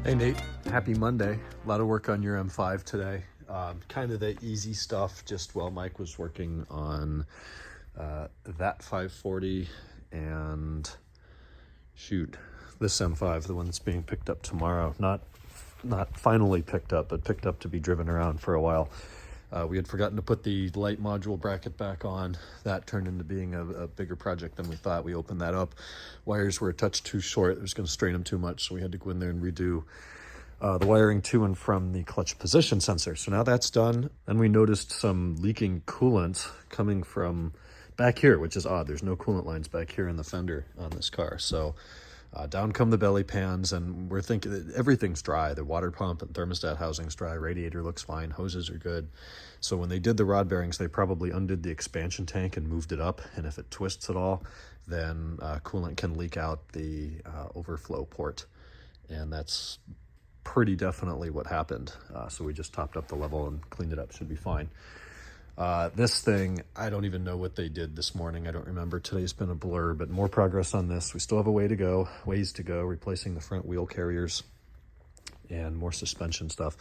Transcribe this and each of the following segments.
Hey Nate, happy Monday. A lot of work on your M5 today. Kind of the easy stuff, just while Mike was working on that 540 and this M5, the one that's being picked up tomorrow. Not finally picked up, but picked up to be driven around for a while. We had forgotten to put the light module bracket back on. That turned into being a bigger project than we thought. We opened that up. Wires were a touch too short. It was going to strain them too much, so we had to go in there and redo the wiring to and from the clutch position sensor. So now that's done. And we noticed some leaking coolant coming from back here, which is odd. There's no coolant lines back here in the fender on this car. So down come the belly pans, and we're thinking that everything's dry. The water pump and thermostat housing's dry. Radiator looks fine. Hoses are good. So when they did the rod bearings, they probably undid the expansion tank and moved it up. And if it twists at all, then coolant can leak out the overflow port. And that's pretty definitely what happened. So we just topped up the level and cleaned it up. Should be fine. This thing, I don't even know what they did this morning. I don't remember. Today's been a blur, but more progress on this. We still have a ways to go, replacing the front wheel carriers and more suspension stuff.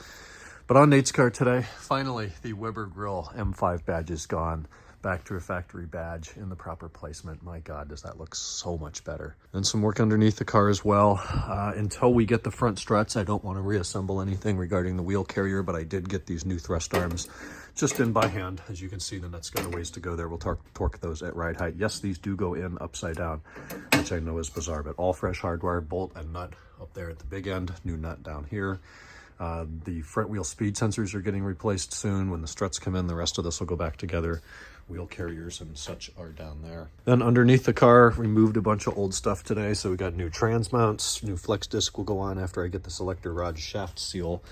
But on Nate's car today, finally, the Weber Grill M5 badge is gone. Back to a factory badge in the proper placement. My God, does that look so much better. And some work underneath the car as well. Until we get the front struts, I don't want to reassemble anything regarding the wheel carrier, but I did get these new thrust arms just in by hand. As you can see, the nut's got a ways to go there. We'll torque those at ride height. Yes, these do go in upside down, which I know is bizarre, but all fresh hardwire, bolt and nut up there at the big end, new nut down here. The front wheel speed sensors are getting replaced soon. When the struts come in, the rest of this will go back together. Wheel carriers and such are down there. Then underneath the car, we moved a bunch of old stuff today. So we got new trans mounts, new flex disc will go on after I get the selector rod shaft seal.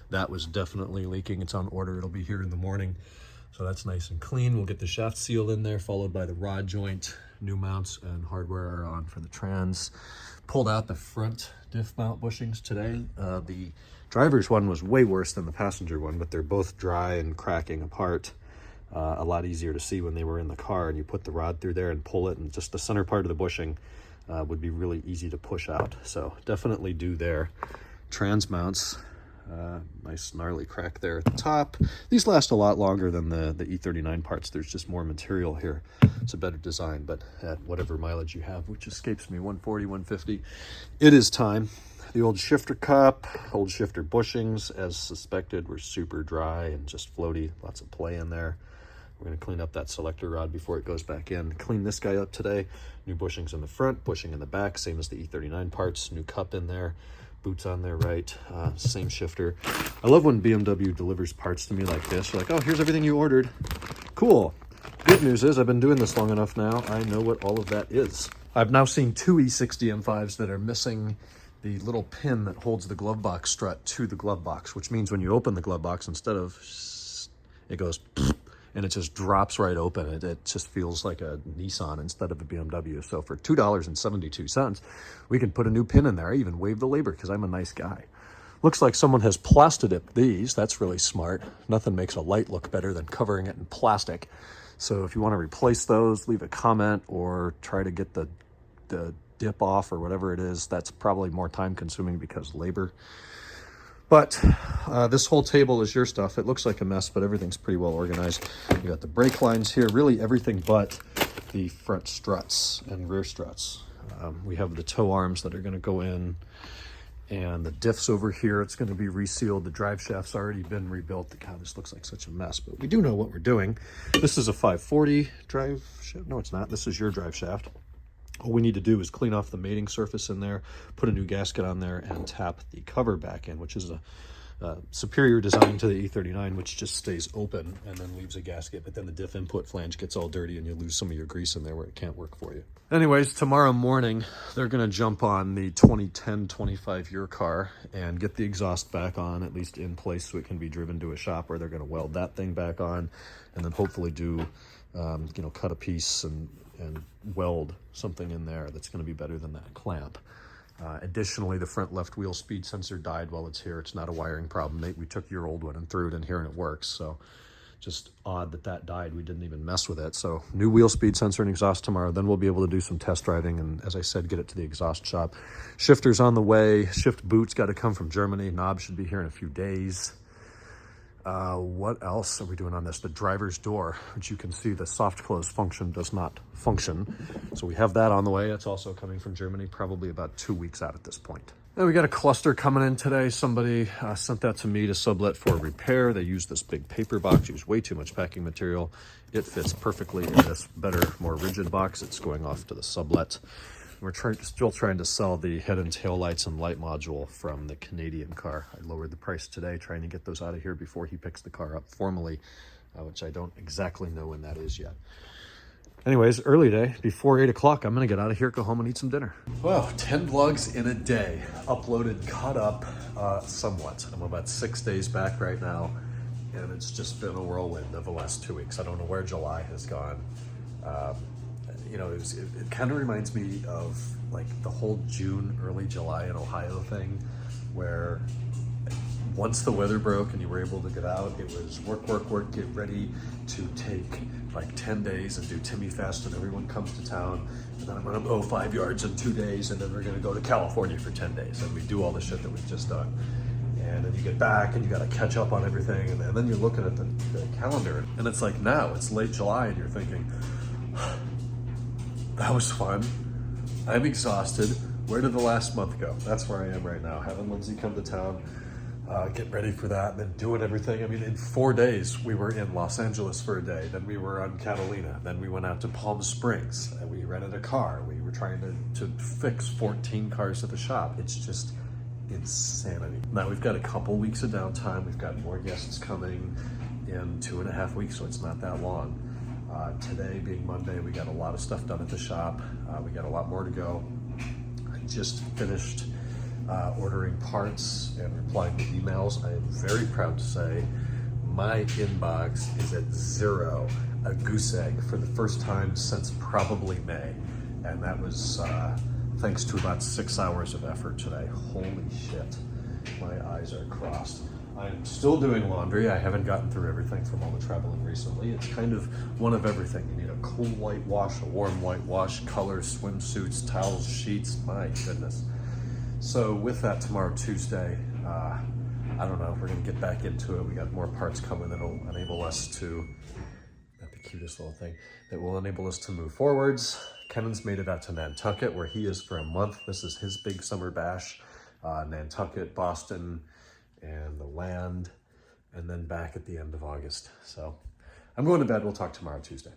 That was definitely leaking. It's on order. It'll be here in the morning. So that's nice and clean. We'll get the shaft seal in there, followed by the rod joint. New mounts and hardware are on for the trans. Pulled out the front diff mount bushings today. The driver's one was way worse than the passenger one, but they're both dry and cracking apart. A lot easier to see when they were in the car, and you put the rod through there and pull it, and just the center part of the bushing would be really easy to push out. So definitely do there. Trans mounts, nice gnarly crack there at the top. These last a lot longer than the E39 parts. There's just more material here. It's a better design, but at whatever mileage you have, which escapes me, 140, 150, it is time. The old shifter cup, old shifter bushings, as suspected, were super dry and just floaty. Lots of play in there. We're going to clean up that selector rod before it goes back in. Clean this guy up today. New bushings in the front, bushing in the back, same as the E39 parts. New cup in there, boots on there right, same shifter. I love when BMW delivers parts to me like this. You're like, oh, here's everything you ordered. Cool. Good news is I've been doing this long enough now. I know what all of that is. I've now seen two E60 M5s that are missing the little pin that holds the glove box strut to the glove box, which means when you open the glove box, instead of it goes and it just drops right open. It just feels like a Nissan instead of a BMW. So for $2.72, we can put a new pin in there. I even waive the labor because I'm a nice guy. Looks like someone has plastered these. That's really smart. Nothing makes a light look better than covering it in plastic. So if you want to replace those, leave a comment or try to get the dip off or whatever it is. That's probably more time consuming because labor. But this whole table is your stuff. It looks like a mess, but everything's pretty well organized. You got the brake lines here, really everything but the front struts and rear struts. We have the toe arms that are going to go in, and the diffs over here. It's going to be resealed. The drive shaft's already been rebuilt. God, this looks like such a mess, but we do know what we're doing. This is a 540 drive shaft. No, it's not. This is your drive shaft. All we need to do is clean off the mating surface in there, put a new gasket on there, and tap the cover back in, which is a superior design to the E39, which just stays open and then leaves a gasket. But then the diff input flange gets all dirty and you lose some of your grease in there where it can't work for you. Anyways, tomorrow morning, they're going to jump on the 2010 25-year car and get the exhaust back on, at least in place, so it can be driven to a shop where they're going to weld that thing back on and then hopefully do, cut a piece and weld something in there that's going to be better than that clamp. Additionally, the front left wheel speed sensor died while it's here. It's not a wiring problem. We took your old one and threw it in here and it works. So just odd that that died. We didn't even mess with it. So new wheel speed sensor and exhaust tomorrow. Then we'll be able to do some test driving and, as I said, get it to the exhaust shop. Shifter's on the way. Shift boot's got to come from Germany. Knob should be here in a few days. What else are we doing on this? The driver's door, which you can see the soft close function does not function. So we have that on the way. It's also coming from Germany, probably about 2 weeks out at this point. And we got a cluster coming in today. Somebody sent that to me to sublet for repair. They used this big paper box, used way too much packing material. It fits perfectly in this better, more rigid box. It's going off to the sublet. We're still trying to sell the head and tail lights and light module from the Canadian car. I lowered the price today, trying to get those out of here before he picks the car up formally, which I don't exactly know when that is yet. Anyways, early day, before 8 o'clock, I'm gonna get out of here, go home and eat some dinner. Well, 10 vlogs in a day, uploaded, caught up somewhat. I'm about 6 days back right now, and it's just been a whirlwind of the last 2 weeks. I don't know where July has gone. You know, it kind of reminds me of like the whole June, early July in Ohio thing, where once the weather broke and you were able to get out, it was work, work, work, get ready to take like 10 days and do Timmy Fest, and everyone comes to town, and then I'm gonna mow 5 yards in 2 days, and then we're gonna go to California for 10 days, and we do all the shit that we've just done. And then you get back and you gotta catch up on everything, and then you're looking at the calendar, and it's like now, it's late July, and you're thinking, that was fun. I'm exhausted. Where did the last month go? That's where I am right now, having Lindsay come to town, get ready for that, and then doing everything. I mean, in 4 days, we were in Los Angeles for a day, then we were on Catalina, then we went out to Palm Springs, and we rented a car. We were trying to fix 14 cars at the shop. It's just insanity. Now we've got a couple weeks of downtime. We've got more guests coming in 2.5 weeks, so it's not that long. Today being Monday, we got a lot of stuff done at the shop. We got a lot more to go. I just finished ordering parts and replying to emails. I am very proud to say my inbox is at 0, a goose egg, for the first time since probably May. And that was thanks to about 6 hours of effort today. Holy shit, my eyes are crossed. I'm still doing laundry. I haven't gotten through everything from all the traveling recently. It's kind of one of everything. You need a cool white wash, a warm white wash, colors, swimsuits, towels, sheets, my goodness. So with that, tomorrow, Tuesday, I don't know, we're gonna get back into it. We got more parts coming that'll enable us to, not the cutest little thing, that will enable us to move forwards. Kevin's made it out to Nantucket, where he is for a month. This is his big summer bash. Nantucket, Boston, and the land, and then back at the end of August. So I'm going to bed. We'll talk tomorrow, Tuesday.